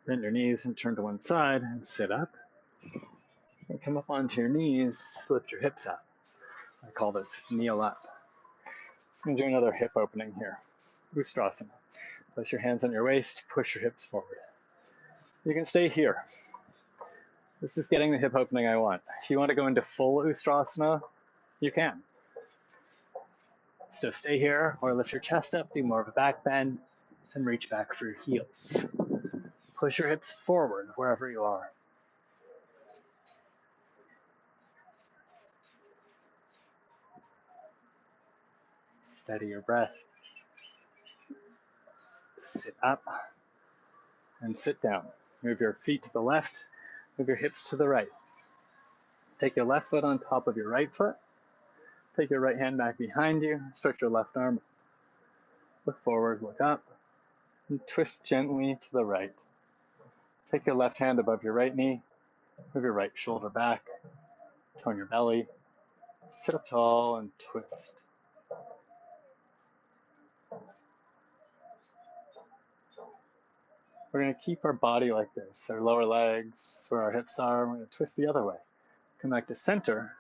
Bend your knees and turn to one side and sit up. And come up onto your knees, lift your hips up. I call this kneel up. Let's do another hip opening here. Ustrasana. Place your hands on your waist, push your hips forward. You can stay here. This is getting the hip opening I want. If you want to go into full Ustrasana, you can. So stay here or lift your chest up, do more of a back bend, and reach back for your heels. Push your hips forward wherever you are. Steady your breath. Sit up and sit down. Move your feet to the left, move your hips to the right. Take your left foot on top of your right foot. Take your right hand back behind you. Stretch your left arm. Look forward, look up, and twist gently to the right. Take your left hand above your right knee. Move your right shoulder back. Tone your belly. Sit up tall and twist. We're going to keep our body like this. Our lower legs, where our hips are, we're going to twist the other way. Come back to center.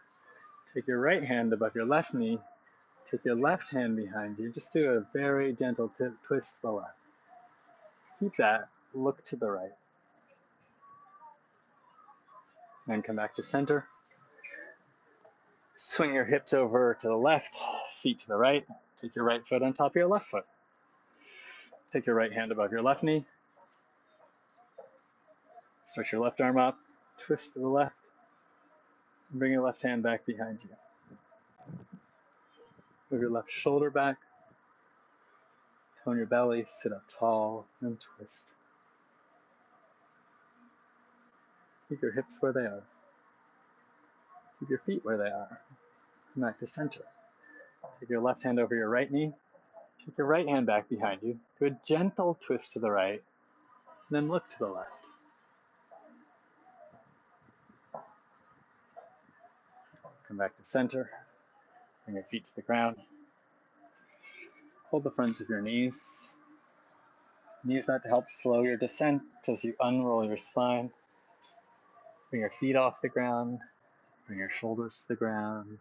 Take your right hand above your left knee. Take your left hand behind you. Just do a very gentle twist to the left. Keep that. Look to the right. Then come back to center. Swing your hips over to the left, feet to the right. Take your right foot on top of your left foot. Take your right hand above your left knee. Stretch your left arm up, twist to the left, and bring your left hand back behind you. Move your left shoulder back, tone your belly, sit up tall, and twist. Keep your hips where they are. Keep your feet where they are. Come back to center. Take your left hand over your right knee. Take your right hand back behind you. Do a gentle twist to the right, and then look to the left. Come back to center. Bring your feet to the ground. Hold the fronts of your knees. And use that to help slow your descent as you unroll your spine. Bring your feet off the ground. Bring your shoulders to the ground.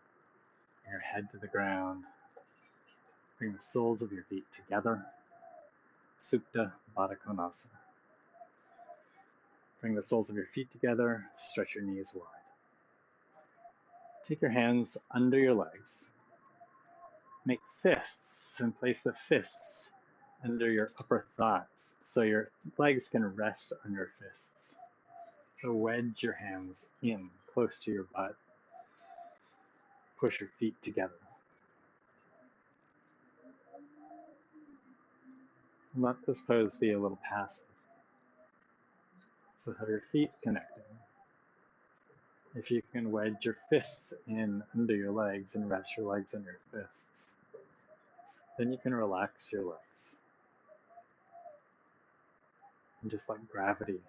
Bring your head to the ground. Bring the soles of your feet together. Supta Baddha Konasana. Bring the soles of your feet together. Stretch your knees wide. Take your hands under your legs. Make fists and place the fists under your upper thighs so your legs can rest on your fists. So wedge your hands in close to your butt. Push your feet together. Let this pose be a little passive. So have your feet connected. If you can wedge your fists in under your legs and rest your legs on your fists, then you can relax your legs. And just let gravity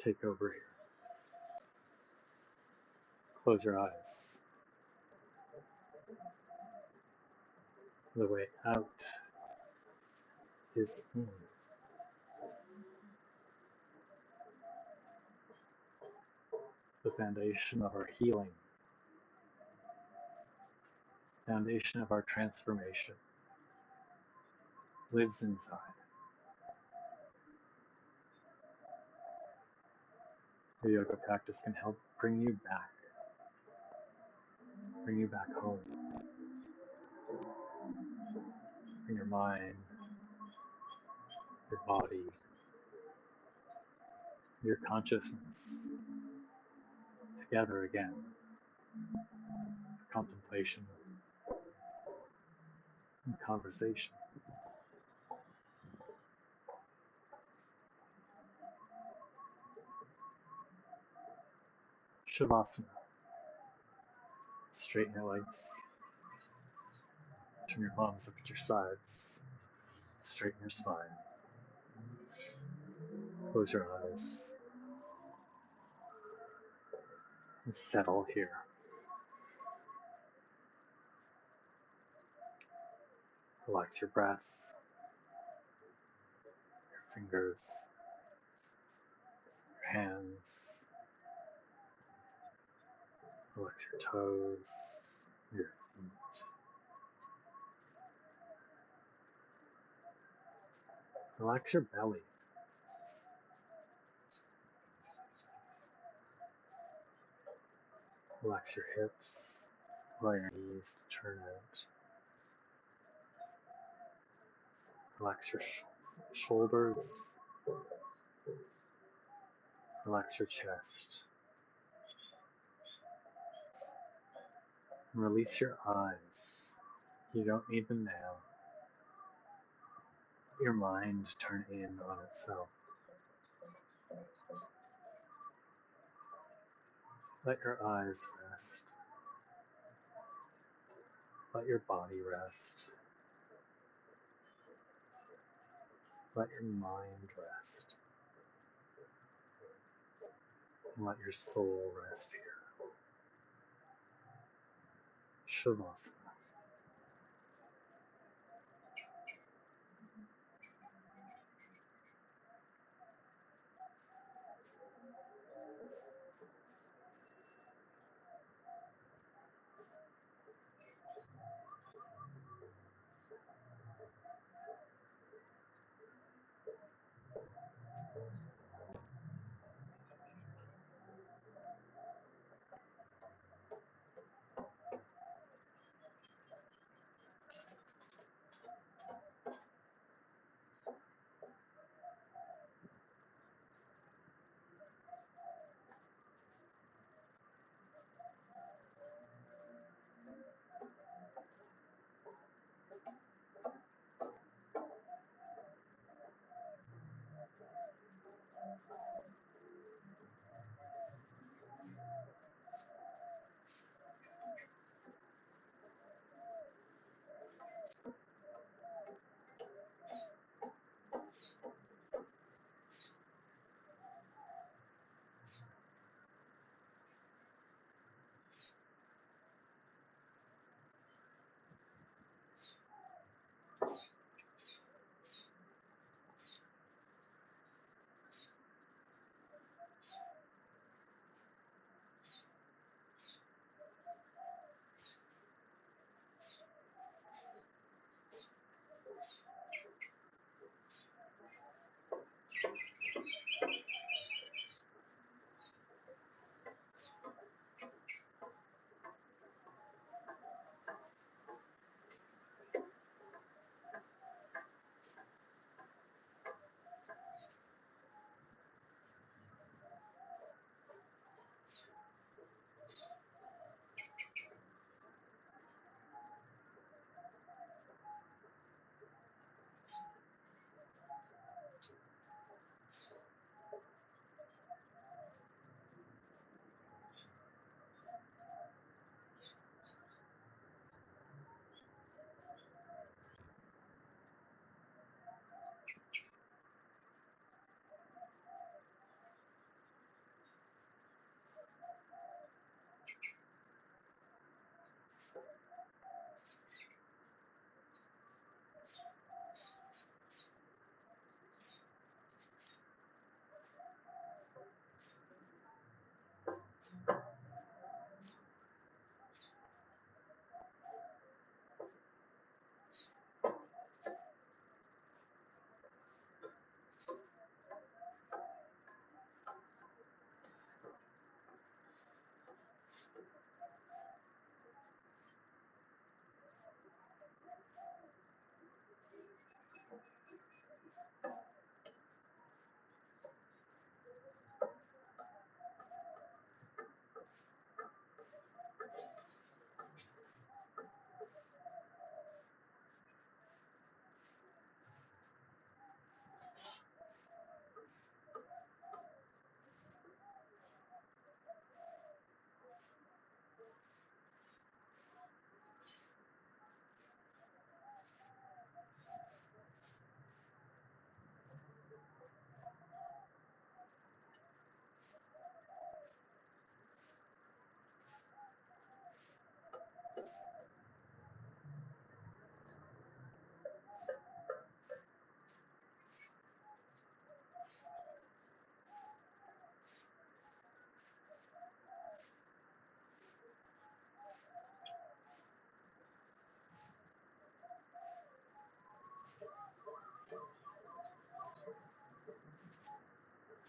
take over here. Close your eyes. The way out is in. The foundation of our healing, foundation of our transformation, lives inside. Your yoga practice can help bring you back home. Bring your mind, your body, your consciousness together again. contemplation, and conversation. Shavasana. Straighten your legs. Turn your palms up at your sides. Straighten your spine. Close your eyes. And settle here. Relax your breath, your fingers, your hands. Relax your toes, your feet. Relax your belly. Relax your hips. Allow your knees to turn out. Relax your shoulders. Relax your chest. And release your eyes. You don't need them now. Let your mind turn in on itself. Let your eyes rest. Let your body rest. Let your mind rest. And let your soul rest here. Shavasana.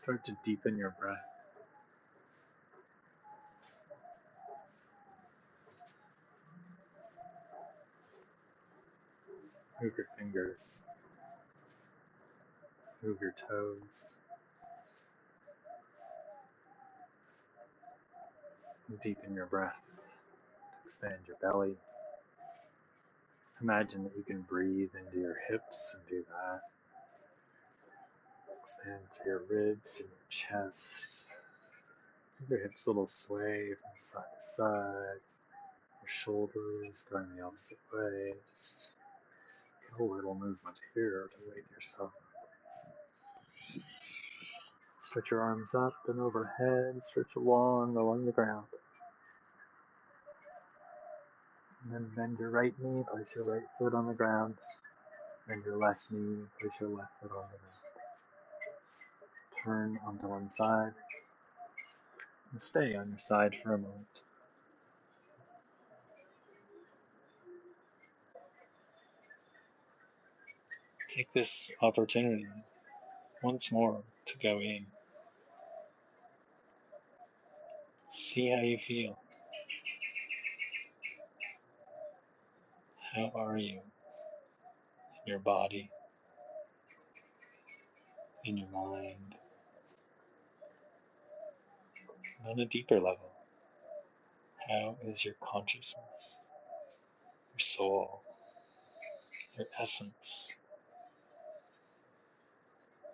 Start to deepen your breath. Move your fingers. Move your toes. Deepen your breath. Expand your belly. Imagine that you can breathe into your hips and do that. Expand to your ribs and your chest. Give your hips a little sway from side to side. Your shoulders going the opposite way. Just get a little movement here to wake yourself up. Stretch your arms up and overhead. Stretch along the ground. And then bend your right knee. Place your right foot on the ground. Bend your left knee. Place your left foot on the ground. Turn onto one side. And stay on your side for a moment. Take this opportunity once more to go in. See how you feel. How are you in your body, in your mind, and on a deeper level? How is your consciousness, your soul, your essence?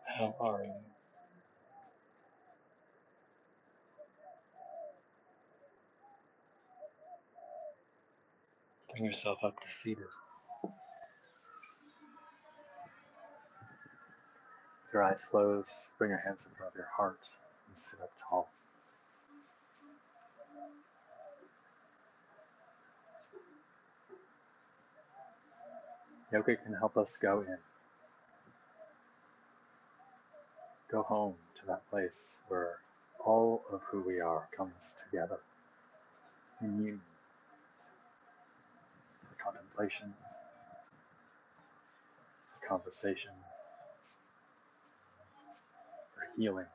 How are you? Bring yourself up to seated. With your eyes closed, bring your hands in front of your heart and sit up tall. Yoga can help us go in. Go home to that place where all of who we are comes together in union for contemplation, for conversation, for healing,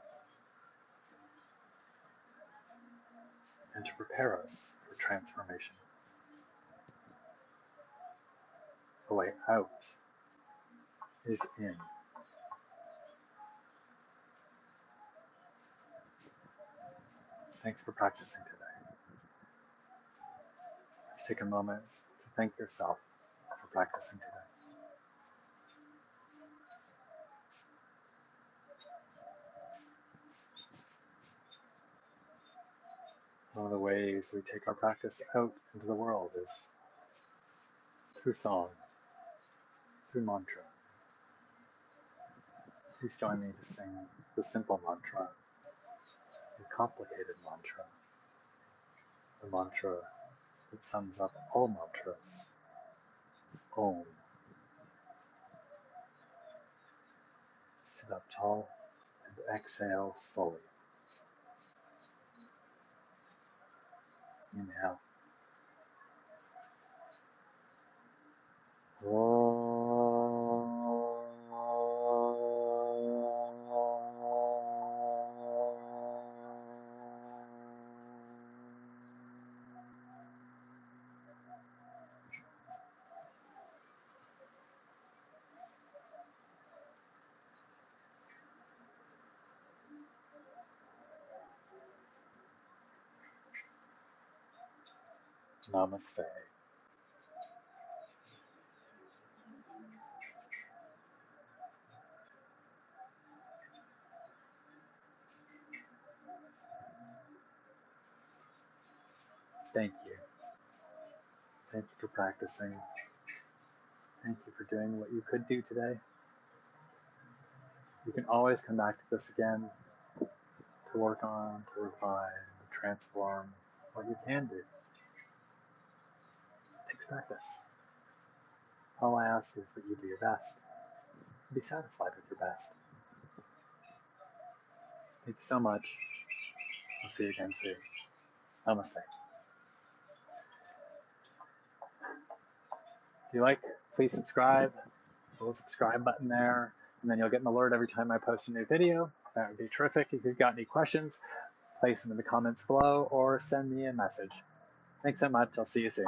and to prepare us for transformation. The way out is in. Thanks for practicing today. Let's take a moment to thank yourself for practicing today. One of the ways we take our practice out into the world is through song, through mantra. Please join me to sing the simple mantra, the complicated mantra, the mantra that sums up all mantras, Om. Sit up tall and exhale fully. Inhale. Namaste. Thank you. Thank you for practicing. Thank you for doing what you could do today. You can always come back to this again to work on, to refine, to transform what you can do. It takes practice. All I ask is that you do your best. Be satisfied with your best. Thank you so much. I'll see you again soon. Namaste. If you like, please subscribe. There's a little subscribe button there, and then you'll get an alert every time I post a new video. That would be terrific. If you've got any questions, place them in the comments below or send me a message. Thanks so much. I'll see you soon.